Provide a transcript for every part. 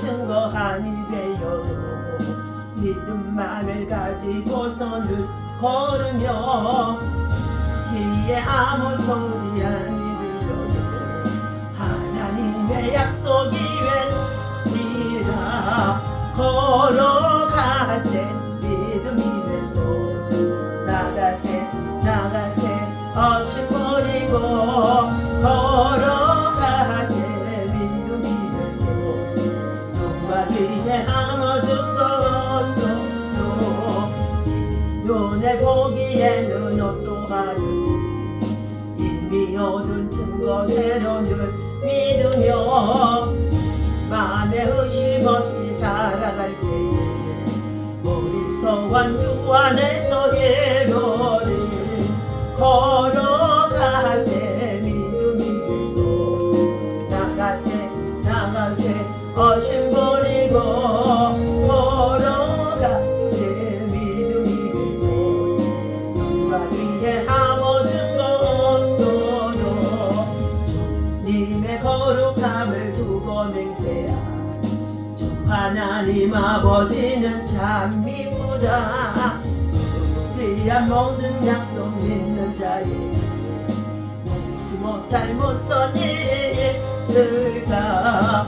증거하니 되어도 믿음만을 가지고서는 걸으며 뒤에 아무 소리 아니 들려도 하나님의 약속이 외습니다. 걸어가세 믿음이 되소서. 나가세 나가세 어심 버리고 걸어가세 믿음이 되소서. 눈과 귀에 아무 증거 없어도 눈에 보기에는 어떠하든 이미 얻은 증거대로는 믿으며 맘에 의심 없이 살아갈 때에 우리 소원 주 안에서 예로를 걸어가세 믿음이 되소서. 나가세 나가세 어심 버리고 걸어가세 믿음이 되소서. 눈과 귀에 아무 증거 없어도 주님의 거룩함을 두고 맹세하 주 하나님 아버지는 참 이쁘다. 우리야 모든 약속 믿는 자에게 묻지 못할 무슨 일이 있을까.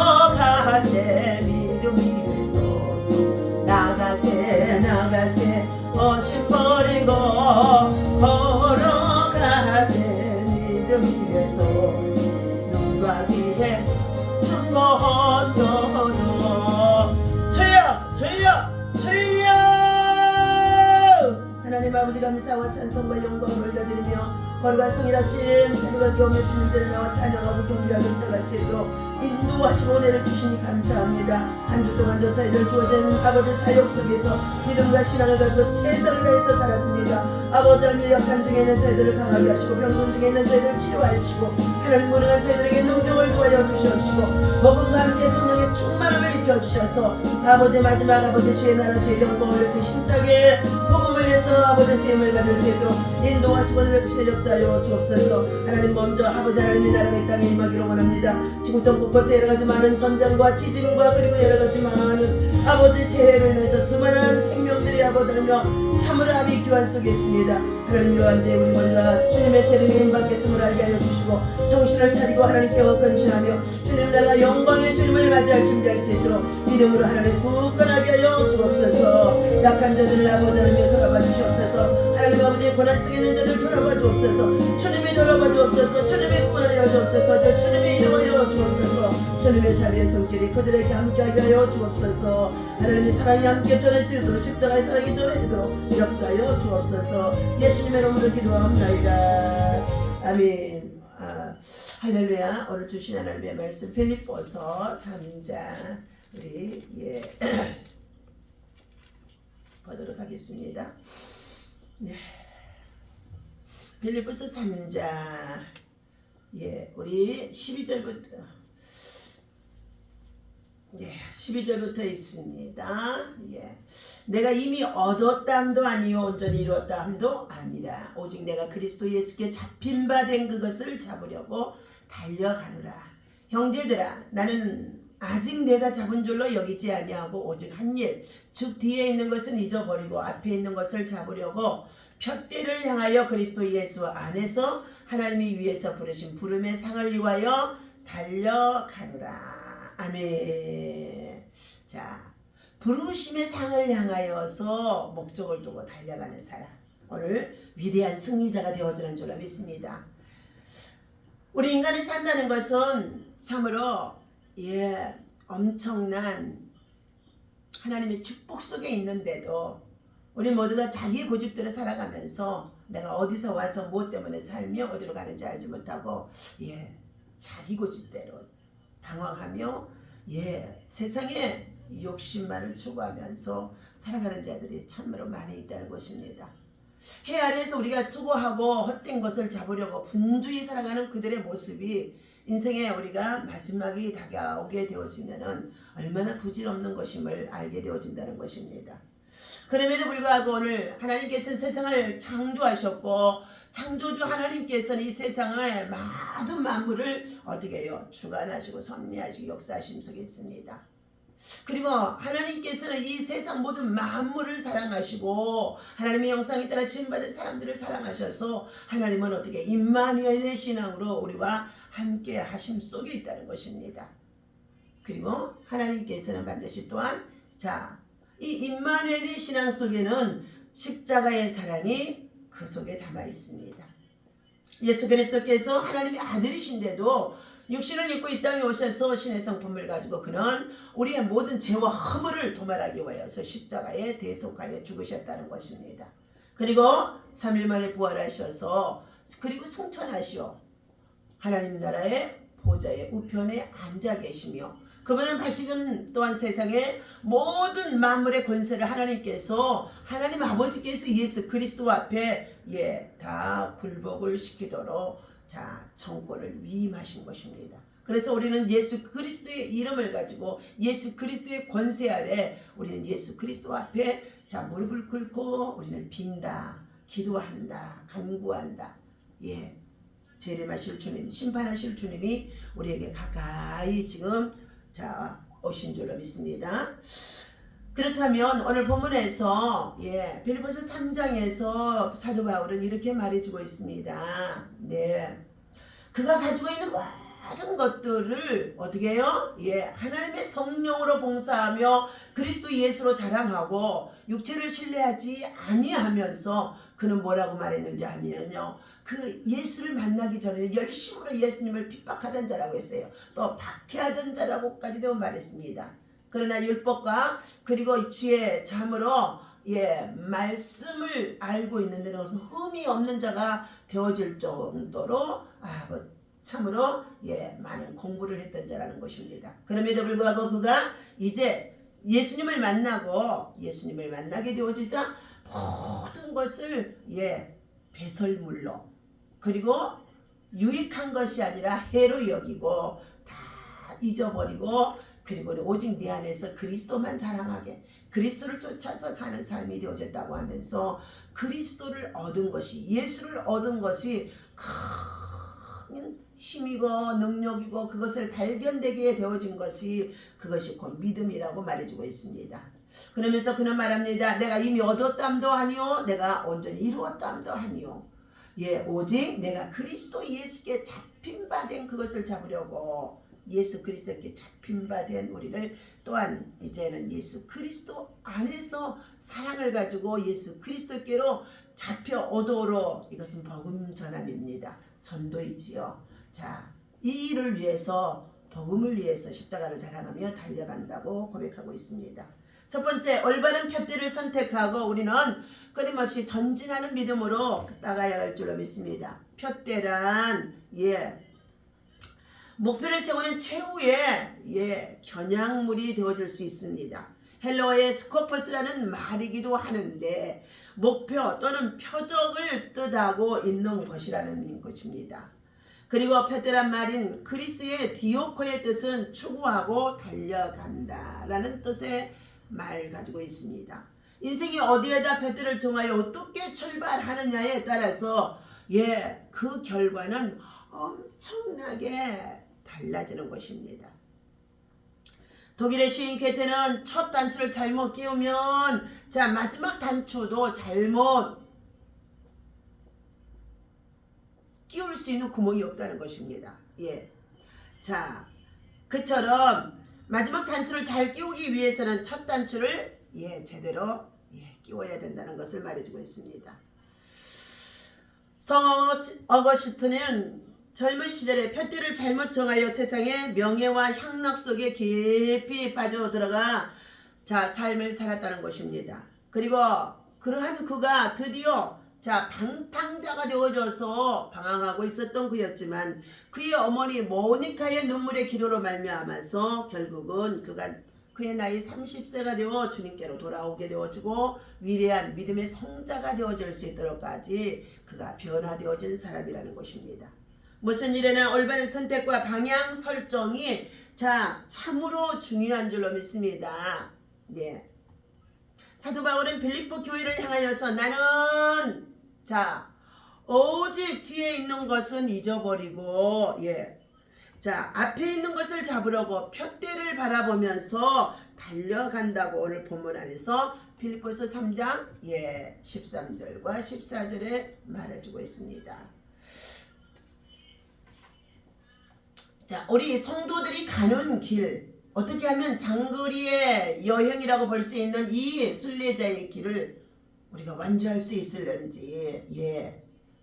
걸어가세 믿음이 되소서. 나가세 나가세 어심 버리고 걸어가세 믿음이 되소서. 눈과 귀에 증거 없어도 주여 주여 주여. 하나님 아버지 감사와 찬송과 영광을 올려드리며 거룩한 성일 아침 새벽을 깨우며 주님들을 나와 찬양하고 경배하고 인정할 수 있도록 인도하시고 은혜를 주시니 감사합니다. 한 주 동안도 저희들 주어진 아버지 사역 속에서 믿음과 신앙을 가지고 최선을 다해서 살았습니다. 아버지 하나님 약한 중에 있는 저희들을 강하게 하시고 병든 중에 있는 저희들을 치료하여 주시고 하나님 무능한 저희들에게 능력을 도와여 주시옵시고 복음과 함께 성령의 충만함을 입혀주셔서 아버지 마지막 아버지 주의 나라 주의 영광을 위해서 힘차게 복음을 위해서 아버지 쓰임을 받을 수 있도록 인도하시고 은혜를 주시는 역사하여 주옵소서. 하나님 먼저 아버지 하나님의 나라가 이 땅에 임하기를 원합니다. 지구촌 곳곳에 여러가지 많은 전쟁과 지진과 그리고 여러가지 많은 아버지 재해로 인해서 수많은 생명들이 아버지하며 참으로 아비 기환 속에 있습니다. 하나님 이러한 때 우리 모두가 주님의 재림에 임받겠음을 알게 하여 주시고 정신을 차리고 하나님께 헌신하며 주님 나라 영광의 주님을 맞이할 준비할 수 있도록 믿음으로 하나님 굳건하게 하여 주옵소서. 약한 자들을 아버지 하나님께 돌아봐 주시옵소서. 하나님 아버지의 고난 속에 있는 자들 돌아봐 주옵소서. 주님이 돌아봐 주옵소서. 주님이 구원하여 주옵소서. 주님이 이루어여 주옵소서. 주님의 자리의 손길이 그들에게 함께하게 하여 주옵소서. 하나님의 사랑이 함께 전해지도록 십자가의 사랑이 전해지도록 역사하여 주옵소서. 예수님의 이름으로 기도합니다. 아멘. 할렐루야. 오늘 주신 하나님의 말씀 빌립보서 3장 우리 보도록 하겠습니다. 네. 빌립보서 3장 우리 12절부터 있습니다. 내가 이미 얻었담도 아니요 온전히 이루었담도 아니라 오직 내가 그리스도 예수께 잡힌 바 된 그것을 잡으려고 달려가노라. 형제들아 나는 아직 내가 잡은 줄로 여기지 아니하고 오직 한 일 즉 뒤에 있는 것은 잊어버리고 앞에 있는 것을 잡으려고 푯대를 향하여 그리스도 예수 안에서 하나님이 위에서 부르신 부름의 상을 위하여 달려가노라. 아멘. 자, 부르심의 상을 향하여서 목적을 두고 달려가는 사람, 오늘 위대한 승리자가 되어지는 줄 믿습니다. 우리 인간이 산다는 것은 참으로 엄청난 하나님의 축복 속에 있는데도 우리 모두가 자기 고집대로 살아가면서 내가 어디서 와서 무엇 때문에 살며 어디로 가는지 알지 못하고 자기 고집대로 방황하며 세상에 욕심만을 추구하면서 살아가는 자들이 참으로 많이 있다는 것입니다. 해 아래에서 우리가 수고하고 헛된 것을 잡으려고 분주히 살아가는 그들의 모습이 인생에 우리가 마지막이 다가오게 되어지면은 얼마나 부질없는 것임을 알게 되어진다는 것입니다. 그럼에도 불구하고 오늘 하나님께서는 세상을 창조하셨고 창조주 하나님께서는 이 세상의 모든 만물을 어떻게 해요? 주관하시고 섭리하시고 역사하심 속에 있습니다. 그리고 하나님께서는 이 세상 모든 만물을 사랑하시고 하나님의 형상에 따라 지음받은 사람들을 사랑하셔서 하나님은 어떻게 임마누엘의 신앙으로 우리와 함께 하심 속에 있다는 것입니다. 그리고 하나님께서는 반드시 또한 이 임마누엘의 신앙 속에는 십자가의 사랑이 그 속에 담아 있습니다. 예수 그리스도께서 하나님의 아들이신데도 육신을 입고 이 땅에 오셔서 신의 성품을 가지고 그는 우리의 모든 죄와 허물을 도말하기 위하여서 십자가에 대속하여 죽으셨다는 것입니다. 그리고 3일 만에 부활하셔서 그리고 승천하시어 하나님 나라의 보좌의 우편에 앉아 계시며 그분은 다시금 또한 세상의 모든 만물의 권세를 하나님께서 하나님 아버지께서 예수 그리스도 앞에 다 굴복을 시키도록 정권을 위임하신 것입니다. 그래서 우리는 예수 그리스도의 이름을 가지고 예수 그리스도의 권세 아래 우리는 예수 그리스도 앞에 무릎을 꿇고 우리는 빈다, 기도한다, 간구한다. 재림하실 주님, 심판하실 주님이 우리에게 가까이 지금 오신 줄로 믿습니다. 그렇다면 오늘 본문에서 빌립보서 3장에서 사도 바울은 이렇게 말해주고 있습니다. 그가 가지고 있는 모든 것들을 어떻게 해요? 하나님의 성령으로 봉사하며 그리스도 예수로 자랑하고 육체를 신뢰하지 아니하면서 그는 뭐라고 말했는지 하면요. 그 예수를 만나기 전에 열심으로 예수님을 핍박하던 자라고 했어요. 또 박해하던 자라고까지도 말했습니다. 그러나 율법과 그리고 주의 잠으로 말씀을 알고 있는 데는 흠이 없는 자가 되어질 정도로 참으로 많은 공부를 했던 자라는 것입니다. 그럼에도 불구하고 그가 이제 예수님을 만나게 되어지자 모든 것을 배설물로 그리고 유익한 것이 아니라 해로 여기고 다 잊어버리고 그리고 오직 내 안에서 그리스도만 자랑하게 그리스도를 쫓아서 사는 삶이 되어졌다고 하면서 그리스도를 얻은 것이 예수를 얻은 것이 큰 힘이고 능력이고 그것을 발견되게 되어진 것이 그것이 곧 믿음이라고 말해주고 있습니다. 그러면서 그는 말합니다. 내가 이미 얻었담도 아니요 내가 온전히 이루었담도 아니요 오직 내가 그리스도 예수께 잡힌 바 된 그것을 잡으려고 예수 그리스도께 잡힌 바 된 우리를 또한 이제는 예수 그리스도 안에서 사랑을 가지고 예수 그리스도께로 잡혀오도록 이것은 복음 전함입니다. 전도이지요. 이 일을 위해서 복음을 위해서 십자가를 자랑하며 달려간다고 고백하고 있습니다. 첫 번째, 올바른 푯대를 선택하고 우리는 끊임없이 전진하는 믿음으로 나가야 할 줄로 믿습니다. 푯대란 목표를 세우는 최후의 겨냥물이 되어줄 수 있습니다. 헬라어의 스코퍼스라는 말이기도 하는데 목표 또는 표적을 뜻하고 있는 것이라는 것입니다. 그리고 푯대란 말인 그리스의 디오코의 뜻은 추구하고 달려간다라는 뜻의 말 가지고 있습니다. 인생이 어디에다 푯대를 정하여 어떻게 출발하느냐에 따라서 그 결과는 엄청나게 달라지는 것입니다. 독일의 시인 게테는 첫 단추를 잘못 끼우면 마지막 단추도 잘못 끼울 수 있는 구멍이 없다는 것입니다. 그처럼 마지막 단추를 잘 끼우기 위해서는 첫 단추를 제대로 끼워야 된다는 것을 말해주고 있습니다. 성 어거스틴은 젊은 시절에 푯대를 잘못 정하여 세상의 명예와 향락 속에 깊이 빠져들어가 삶을 살았다는 것입니다. 그리고 그러한 그가 드디어 방탕자가 되어져서 방황하고 있었던 그였지만 그의 어머니 모니카의 눈물의 기도로 말미암아서 결국은 그가 그의 나이 30세가 되어 주님께로 돌아오게 되어지고 위대한 믿음의 성자가 되어질 수 있도록까지 그가 변화되어진 사람이라는 것입니다. 무슨 일에나 올바른 선택과 방향 설정이 참으로 중요한 줄로 믿습니다. 사도 바울은 빌립보 교회를 향하여서 나는 자 오직 뒤에 있는 것은 잊어버리고 자 앞에 있는 것을 잡으려고 푯대를 바라보면서 달려간다고 오늘 본문 안에서 빌립보서 3장 13절과 14절에 말해주고 있습니다. 자 우리 성도들이 가는 길 어떻게 하면 장거리의 여행이라고 볼 수 있는 이 순례자의 길을 우리가 완주할 수 있을런지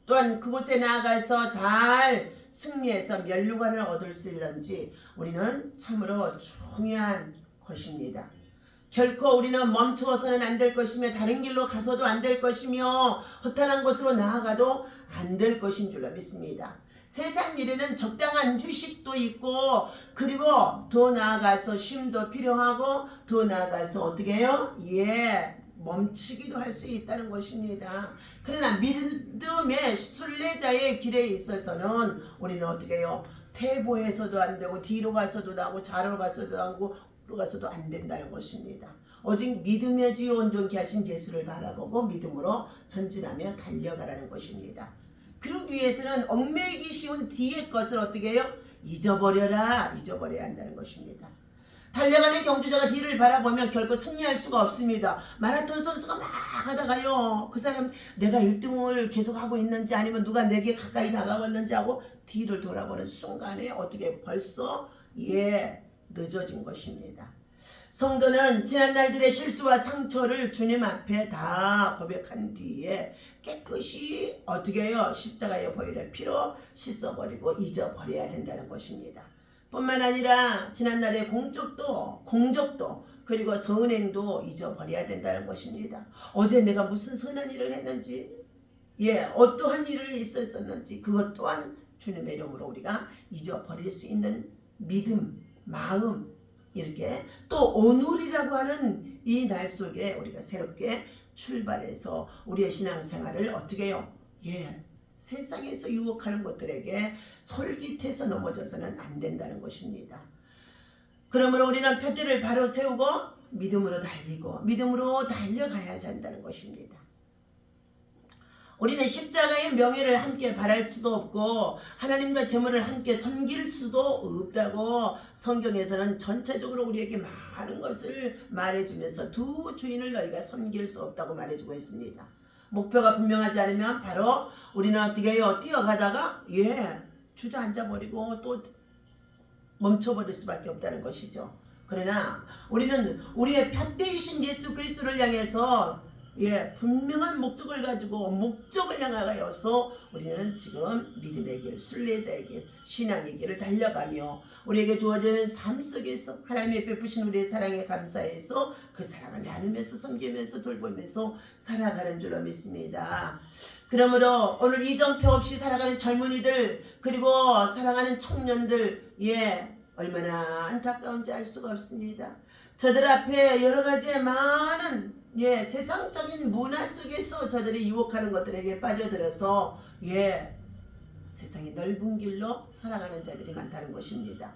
또한 그곳에 나아가서 잘 승리해서 면류관을 얻을 수 있는지 우리는 참으로 중요한 것입니다. 결코 우리는 멈추어서는 안 될 것이며 다른 길로 가서도 안 될 것이며 허탄한 곳으로 나아가도 안 될 것인 줄로 믿습니다. 세상 일에는 적당한 휴식도 있고 그리고 더 나아가서 쉼도 필요하고 더 나아가서 어떻게 해요? 멈추기도 할 수 있다는 것입니다. 그러나 믿음의 순례자의 길에 있어서는 우리는 어떻게 해요? 퇴보해서도 안 되고 뒤로 가서도 나고 좌로 가서도 나고 우로 가서도 안 된다는 것입니다. 오직 믿음의 주요 온전케 하신 예수를 바라보고 믿음으로 전진하며 달려가라는 것입니다. 그러기 위해서는 얽매이기 쉬운 뒤의 것을 어떻게 해요? 잊어버려야 한다는 것입니다. 달려가는 경주자가 뒤를 바라보면 결코 승리할 수가 없습니다. 마라톤 선수가 막 하다가요 그 사람 내가 1등을 계속 하고 있는지 아니면 누가 내게 가까이 다가왔는지 하고 뒤를 돌아보는 순간에 어떻게 벌써 늦어진 것입니다. 성도는 지난 날들의 실수와 상처를 주님 앞에 다 고백한 뒤에 깨끗이 어떻게 해요? 십자가의 보혈의 피로 씻어버리고 잊어버려야 된다는 것입니다. 뿐만 아니라 지난날의 공적도 그리고 선행도 잊어버려야 된다는 것입니다. 어제 내가 무슨 선한 일을 했는지 어떠한 일을 있었는지 그것 또한 주님의 이름으로 우리가 잊어버릴 수 있는 믿음, 마음 이렇게 또 오늘이라고 하는 이 날 속에 우리가 새롭게 출발해서 우리의 신앙생활을 어떻게 해요? 세상에서 유혹하는 것들에게 솔깃해서 넘어져서는 안 된다는 것입니다. 그러므로 우리는 푯대를 바로 세우고 믿음으로 달리고 믿음으로 달려가야 한다는 것입니다. 우리는 십자가의 명예를 함께 바랄 수도 없고 하나님과 재물을 함께 섬길 수도 없다고 성경에서는 전체적으로 우리에게 많은 것을 말해주면서 두 주인을 너희가 섬길 수 없다고 말해주고 있습니다. 목표가 분명하지 않으면 바로 우리는 어떻게 해요? 뛰어가다가 주저앉아버리고 또 멈춰버릴 수밖에 없다는 것이죠. 그러나 우리는 우리의 푯대이신 예수 그리스도를 향해서 분명한 목적을 가지고 목적을 향하여서 우리는 지금 믿음의 길, 순례자의 길, 신앙의 길을 달려가며 우리에게 주어진 삶 속에서 하나님의 베푸신 우리의 사랑에 감사해서 그 사랑을 나누면서 섬기면서 돌보면서 살아가는 줄로 믿습니다. 그러므로 오늘 이정표 없이 살아가는 젊은이들 그리고 사랑하는 청년들 얼마나 안타까운지 알 수가 없습니다. 저들 앞에 여러 가지의 많은 세상적인 문화 속에서 저들이 유혹하는 것들에게 빠져들어서 세상의 넓은 길로 살아가는 자들이 많다는 것입니다.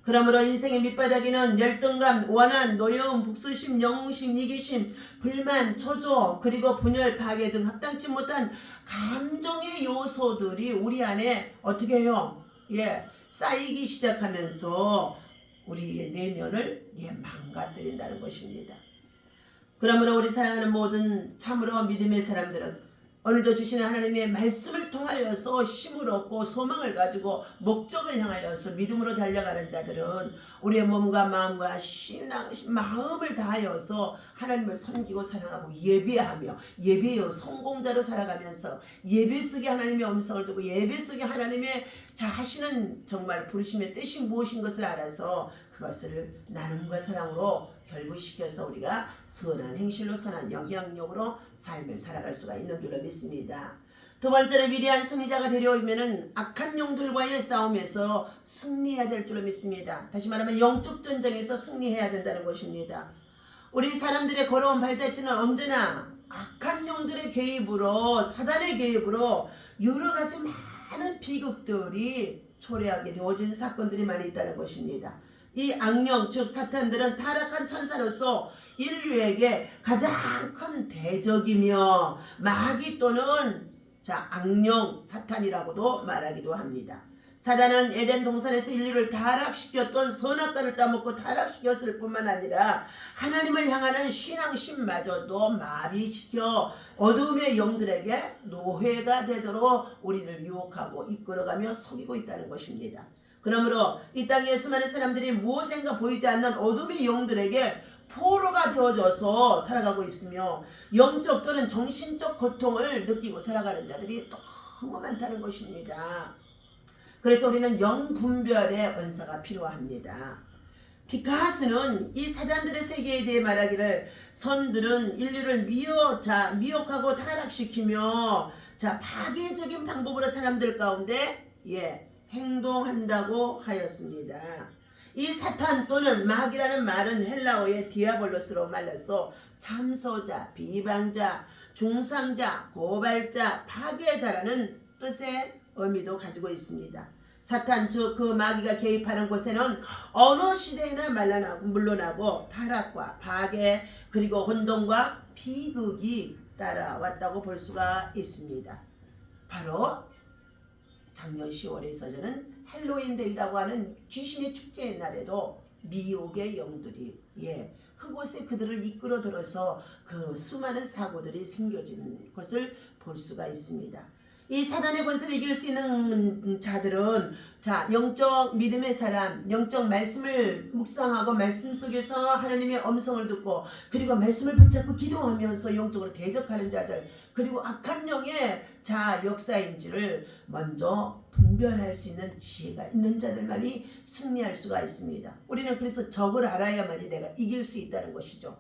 그러므로 인생의 밑바닥에는 열등감, 원한, 노여움, 북수심, 영웅심, 이기심, 불만, 초조, 그리고 분열, 파괴 등 합당치 못한 감정의 요소들이 우리 안에 어떻게 해요? 쌓이기 시작하면서 우리의 내면을 망가뜨린다는 것입니다. 그러므로 우리 사랑하는 모든 참으로 믿음의 사람들은 오늘도 주시는 하나님의 말씀을 통하여서 힘을 얻고 소망을 가지고 목적을 향하여서 믿음으로 달려가는 자들은 우리의 몸과 마음과 마음을 다하여서 하나님을 섬기고 사랑하고 예배하여 성공자로 살아가면서 예배 속에 하나님의 음성을 듣고 예배 속에 하나님의 하시는 정말 부르심의 뜻이 무엇인 것을 알아서 그것을 나눔과 사랑으로 결부시켜서 우리가 선한 행실로 선한 영향력으로 삶을 살아갈 수가 있는 줄로 믿습니다. 두 번째는 위대한 승리자가 되려면 악한 영들과의 싸움에서 승리해야 될 줄로 믿습니다. 다시 말하면 영적 전쟁에서 승리해야 된다는 것입니다. 우리 사람들의 걸어온 발자취는 언제나 악한 영들의 개입으로 사단의 개입으로 여러 가지 많은 비극들이 초래하게 되어진 사건들이 많이 있다는 것입니다. 이 악령 즉 사탄들은 타락한 천사로서 인류에게 가장 큰 대적이며 마귀 또는 악령 사탄이라고도 말하기도 합니다. 사단은 에덴 동산에서 인류를 타락시켰던 선악과를 따먹고 타락시켰을 뿐만 아니라 하나님을 향하는 신앙심마저도 마비시켜 어둠의 영들에게 노예가 되도록 우리를 유혹하고 이끌어가며 속이고 있다는 것입니다. 그러므로 이 땅에 수많은 사람들이 무엇인가 보이지 않는 어둠의 영들에게 포로가 되어져서 살아가고 있으며 영적 또는 정신적 고통을 느끼고 살아가는 자들이 너무 많다는 것입니다. 그래서 우리는 영분별의 은사가 필요합니다. 피카하스는 이 사단들의 세계에 대해 말하기를 선들은 인류를 미혹하고 타락시키며 파괴적인 방법으로 사람들 가운데 행동한다고 하였습니다. 이 사탄 또는 마귀라는 말은 헬라어의 디아볼로스로 말라서 참소자, 비방자, 중상자, 고발자, 파괴자라는 뜻의 의미도 가지고 있습니다. 사탄 즉 그 마귀가 개입하는 곳에는 어느 시대에나 물러나고 타락과 파괴 그리고 혼돈과 비극이 따라왔다고 볼 수가 있습니다. 바로 작년 10월에 있어지는 헬로윈데이라고 하는 귀신의 축제의 날에도 미혹의 영들이 그곳에 그들을 이끌어 들어서 그 수많은 사고들이 생겨진 것을 볼 수가 있습니다. 이 사단의 권세를 이길 수 있는 자들은 영적 믿음의 사람, 영적 말씀을 묵상하고 말씀 속에서 하나님의 음성을 듣고 그리고 말씀을 붙잡고 기도하면서 영적으로 대적하는 자들 그리고 악한 영의 역사인지를 먼저 분별할 수 있는 지혜가 있는 자들만이 승리할 수가 있습니다. 우리는 그래서 적을 알아야만이 내가 이길 수 있다는 것이죠.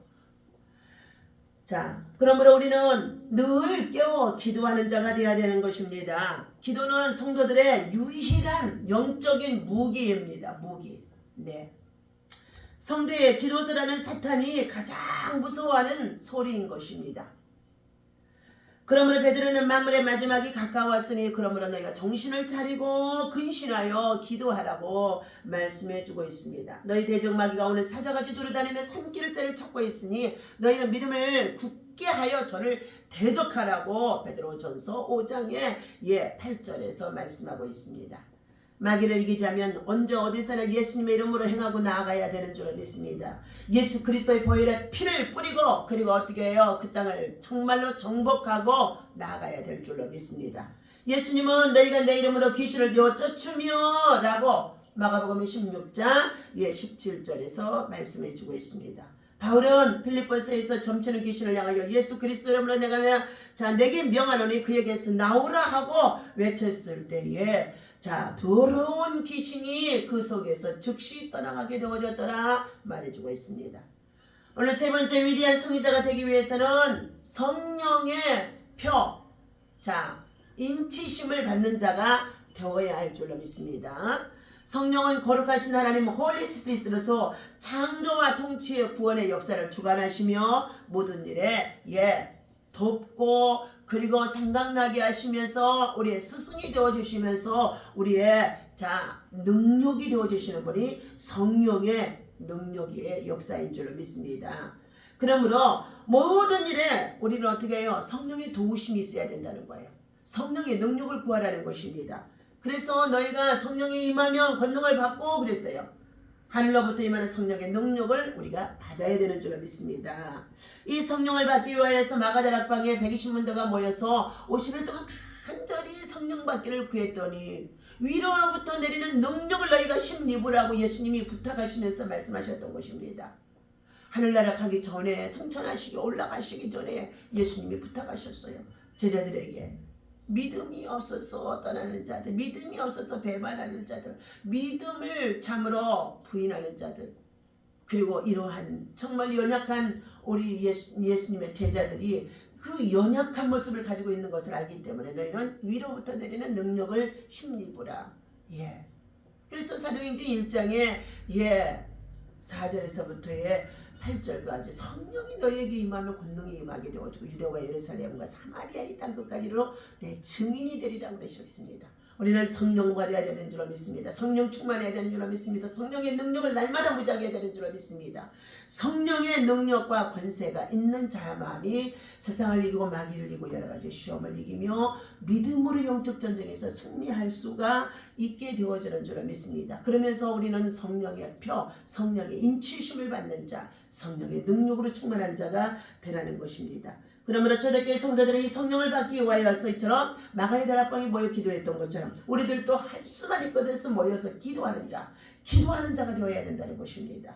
그러므로 우리는 늘 깨워 기도하는 자가 되어야 되는 것입니다. 기도는 성도들의 유일한 영적인 무기입니다. 무기. 성도의 기도서라는 사탄이 가장 무서워하는 소리인 것입니다. 그러므로 베드로는 만물의 마지막이 가까웠으니 그러므로 너희가 정신을 차리고 근신하여 기도하라고 말씀해주고 있습니다. 너희 대적 마귀가 오늘 사자같이 돌아다니며 삼킬 자를 찾고 있으니 너희는 믿음을 굳게 하여 저를 대적하라고 베드로전서 5장의 8절에서 말씀하고 있습니다. 마귀를 이기자면 언제 어디서나 예수님의 이름으로 행하고 나아가야 되는 줄 믿습니다. 예수 그리스도의 보혈의 피를 뿌리고 그리고 어떻게 해요? 그 땅을 정말로 정복하고 나아가야 될 줄로 믿습니다. 예수님은 너희가 내 이름으로 귀신을 쫓으며 라고 마가복음 16장 17절에서 말씀해 주고 있습니다. 바울은 필리포스에서 점치는 귀신을 향하여 예수 그리스도 이름으로 내가 내게 명하노니 그에게서 나오라 하고 외쳤을 때에 더러운 귀신이 그 속에서 즉시 떠나가게 되어졌더라 말해주고 있습니다. 오늘 세 번째 위대한 승리자가 되기 위해서는 성령의 표, 인치심을 받는 자가 되어야 할 줄로 믿습니다. 성령은 거룩하신 하나님 홀리 스피릿으로서 창조와 통치의 구원의 역사를 주관하시며 모든 일에 돕고 그리고 생각나게 하시면서 우리의 스승이 되어주시면서 우리의 능력이 되어주시는 분이 성령의 능력의 역사인 줄로 믿습니다. 그러므로 모든 일에 우리는 어떻게 해요? 성령의 도우심이 있어야 된다는 거예요. 성령의 능력을 구하라는 것입니다. 그래서 너희가 성령에 임하면 권능을 받고 그랬어요. 하늘로부터 임하는 성령의 능력을 우리가 받아야 되는 줄로 믿습니다. 이 성령을 받기 위하여서 마가다락방에 120문도가 모여서 50일 동안 간절히 성령 받기를 구했더니 위로로부터 내리는 능력을 너희가 힘입으라고 예수님이 부탁하시면서 말씀하셨던 것입니다. 하늘나라 가기 전에 성천하시기 올라가시기 전에 예수님이 부탁하셨어요. 제자들에게 믿음이 없어서 떠나는 자들, 믿음이 없어서 배반하는 자들, 믿음을 참으로 부인하는 자들, 그리고 이러한 정말 연약한 우리 예수님의 제자들이 그 연약한 모습을 가지고 있는 것을 알기 때문에 너희는 위로부터 내리는 능력을 힘입으라. 그래서 사도행전 1장에 4절에서부터의 8절까지 성령이 너희에게 임하면 권능이 임하게 되어지고 유대와 예루살렘과 사마리아 이 땅 끝까지로 내 증인이 되리라고 그러셨습니다. 우리는 성령 받아야 되는 줄로 믿습니다. 성령 충만해야 되는 줄로 믿습니다. 성령의 능력을 날마다 무장해야 되는 줄로 믿습니다. 성령의 능력과 권세가 있는 자만이 세상을 이기고 마귀를 이기고 여러 가지 시험을 이기며 믿음으로 영적 전쟁에서 승리할 수가 있게 되어지는 줄로 믿습니다. 그러면서 우리는 성령의 표, 성령의 인치심을 받는 자, 성령의 능력으로 충만한 자가 되라는 것입니다. 그러므로 초대교회 성도들이 이 성령을 받기 위하여서 이처럼 마가리 다락방에 모여 기도했던 것처럼 우리들도 할 수만 있거든 모여서 기도하는 자가 되어야 된다는 것입니다.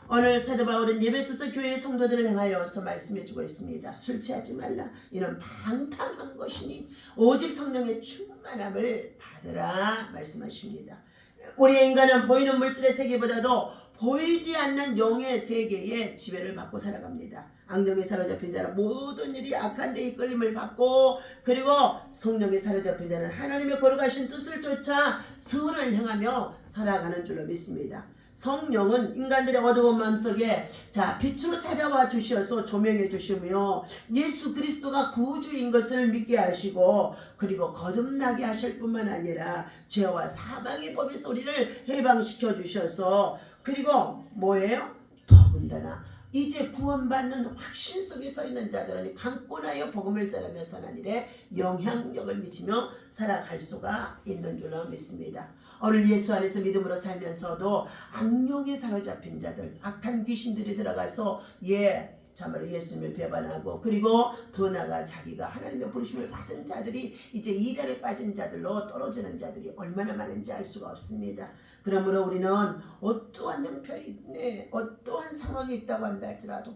오늘 사도 바울은 에베소서 교회의 성도들을 향하여서 말씀해주고 있습니다. 술 취하지 말라. 이는 방탕한 것이니 오직 성령의 충만함을 받으라 말씀하십니다. 우리의 인간은 보이는 물질의 세계보다도 보이지 않는 영의 세계에 지배를 받고 살아갑니다. 악령에 사로잡힌 자는 모든 일이 악한 데 이끌림을 받고 그리고 성령에 사로잡힌 자는 하나님의 거룩하신 뜻을 쫓아 선을 행하며 살아가는 줄로 믿습니다. 성령은 인간들의 어두운 마음속에 빛으로 찾아와 주셔서 조명해 주시며 예수 그리스도가 구주인 것을 믿게 하시고 그리고 거듭나게 하실 뿐만 아니라 죄와 사망의 법에서 우리를 해방시켜 주셔서 그리고 뭐예요? 더군다나 이제 구원받는 확신 속에 서 있는 자들은 강권하여 복음을 전하며 선한 일에 영향력을 미치며 살아갈 수가 있는 줄로 믿습니다. 오늘 예수 안에서 믿음으로 살면서도 악령에 사로잡힌 자들, 악한 귀신들이 들어가서 참으로 예수님을 배반하고 그리고 더 나아가 자기가 하나님의 부르심을 받은 자들이 이제 이단에 빠진 자들로 떨어지는 자들이 얼마나 많은지 알 수가 없습니다. 그러므로 우리는 어떠한 형편에 어떠한 상황이 있다고 한다 할지라도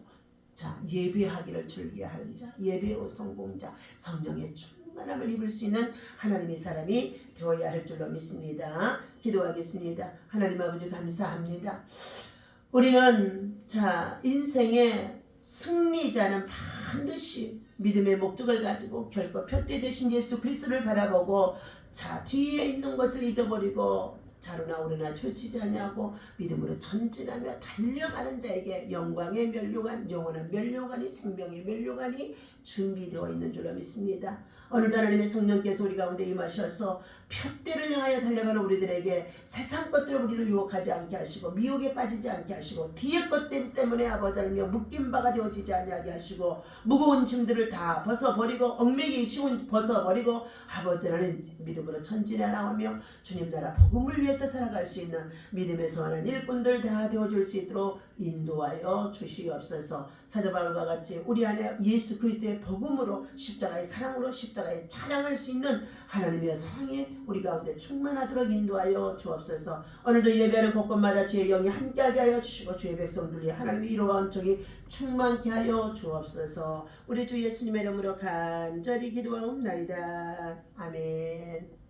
예배하기를 즐겨하는 자, 예배의 성공자, 성령의 충만함을 입을 수 있는 하나님의 사람이 되어야 할 줄로 믿습니다. 기도하겠습니다. 하나님 아버지 감사합니다. 우리는 인생의 승리자는 반드시 믿음의 목적을 가지고 결코 표대 되신 예수 그리스도를 바라보고 뒤에 있는 것을 잊어버리고 자루나 우르나 주치지 아니하고 믿음으로 전진하며 달려가는 자에게 영광의 면류관, 영원한 면류관이 생명의 면류관이 준비되어 있는 줄로 믿습니다. 오늘도 하나님의 성령께서 우리 가운데 임하셔서 표대를 향하여 달려가는 우리들에게 세상 것들을 우리를 유혹하지 않게 하시고 미혹에 빠지지 않게 하시고 뒤의 것들 때문에 아버지 하나님 묶인 바가 되어지지 않게 하시고 무거운 짐들을 다 벗어버리고 얽매기 쉬운 벗어버리고 아버지 하나님 믿음으로 전진해 나가며 주님 나라 복음을 위해서 살아갈 수 있는 믿음에 서하는 일꾼들 다 되어줄 수 있도록 인도하여 주시옵소서. 사도 바울과 같이 우리 안에 예수 그리스도의 복음으로 십자가의 사랑으로 십자가의 찬양할 수 있는 하나님의 사랑이 우리 가운데 충만하도록 인도하여 주옵소서. 오늘도 예배하는 곳곳마다 주의 영이 함께하게 하여 주시고 주의 백성들이 하나님의 이로와 은총이 충만케 하여 주옵소서. 우리 주 예수님의 이름으로 간절히 기도하옵나이다. 아멘.